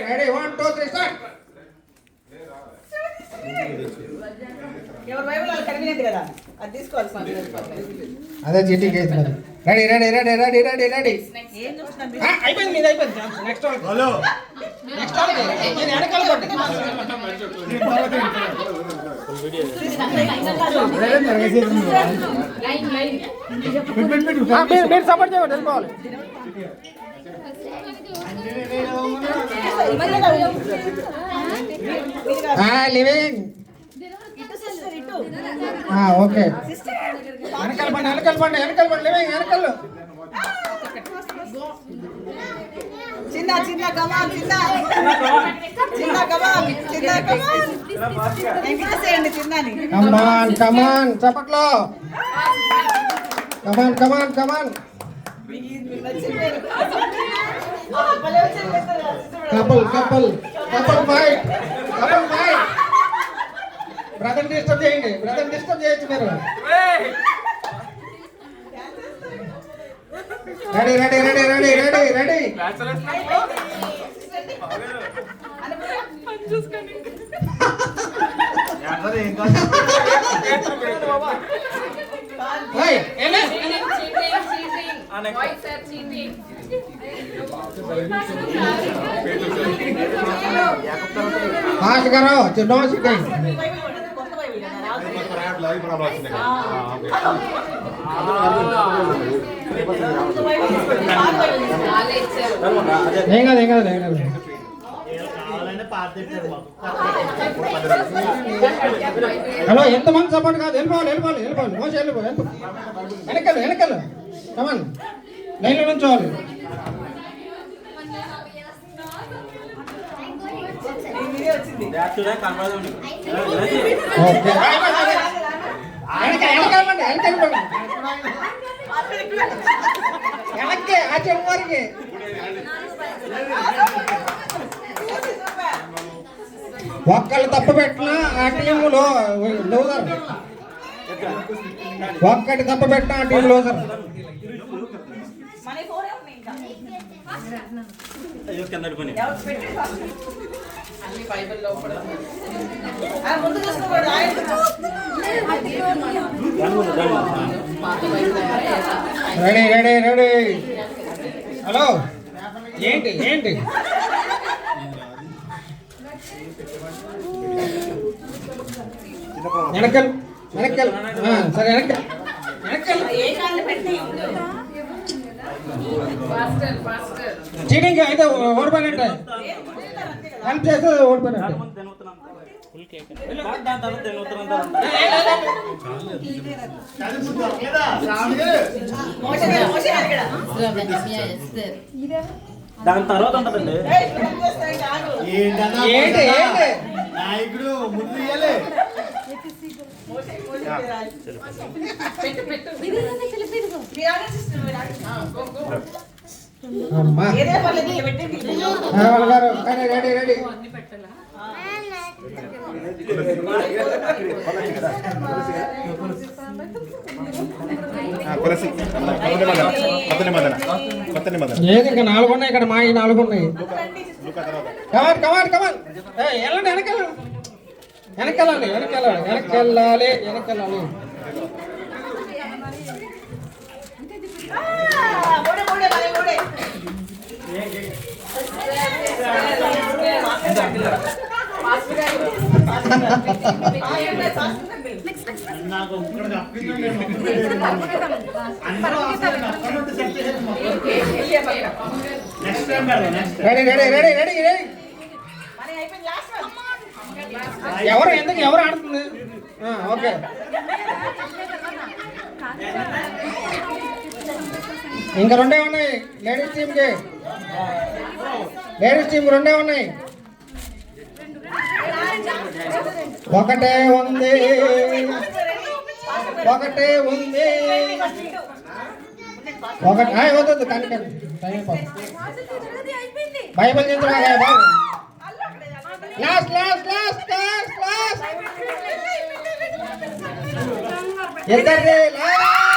Ready 1 2 3 start. ఎవరు Bible వాళ్ళు కనిపించదు కదా, అది తీసుకోవాలి. అదే చీటింగ్ చేస్తున్నారు. Ready ready ready ready ready ready. ఏం చూస్తున్నాను? అయిపోయింది, మీది అయిపోయింది. నెక్స్ట్ వాళ్ళకి. హలో నెక్స్ట్ వాళ్ళకి. నేను వెనకాల కొట్టి. మీరు సపోర్ట్ చేయండి, వెళ్ళిపోవాలి. Living okay. వెనకాల పండి వెనకాల పండి వెనకాల పండి లివింగ్ వెనకాల. చిన్న చిన్న కమాన్ చిన్న చిన్న కమాన్ చిన్న కమాన్ ఎంకరేజ్ చిన్నని. కమాన్ కమాన్ చప్పట్లో. Come on come on come on. Couple couple couple fight couple fight. Brother disturb చేయండి, బ్రదర్ డిస్టర్బ్ చేయొచ్చు మీరు. Ready ready ready ready ready ready. Fast करो चिन्नो सीटें. देंगा देंगा देंगा. హలో ఎంతమంది సపోర్ట్ కాదు, వెళ్ళిపోవాలి వెళ్ళిపోవాలి వెళ్ళిపోవాలి. మోసి వెళ్ళిపోవాలి వెనకాల వెనకాల. కమన్ లైన్లో నుంచోవాలి. ఓకే వెనక్కి ఆ చెంగు వారికి. ఒక్కళ్ళు తప్పు పెట్టినా ఆ టీంలో లూజర్. ఒక్కటి తప్పు పెట్టినా ఆ team loser. Ready ready ready. Hello ఏంటి ఏంటి వెనకల్ వెనకల్. సరే వెనకల్ వెనకల్. చీటింగ్ అయితే ఓడిపోయినట్టే, హెల్ప్ చేస్తే ఓడిపోయినట్టే. దాని తర్వాత ఉంటుందండి ఏంటి ఏంటి నాయకుడు ముందు ఇయ్యాలి. అమ్మా గారు రెడీ రెడీ. ఏది ఇంకా 4 ఉన్నాయి ఇక్కడ, మా ఈ 4 ఉన్నాయి. కమాన్ కమాన్ కమాన్. వెళ్ళండి వెనకాల వెనకాలండి వెనకాల వెనకెళ్ళాలి వెనకెళ్ళాలి. Ready ready ready ready ready. ఎవరు ఎందుకు ఎవరు ఆడుతుంది? ఓకే ఇంకా 2 ఉన్నాయి లేడీస్ టీమ్కి. లేడీస్ టీమ్ 2 ఉన్నాయి. ఒకటే ఉంది ఒకటే ఉంది ఒకటి. వద్దు కానీ టైం బైబిల్ చదువుతున్నాగా బాబు. Last last last last last. ఇద్దరిది లాస్ట్.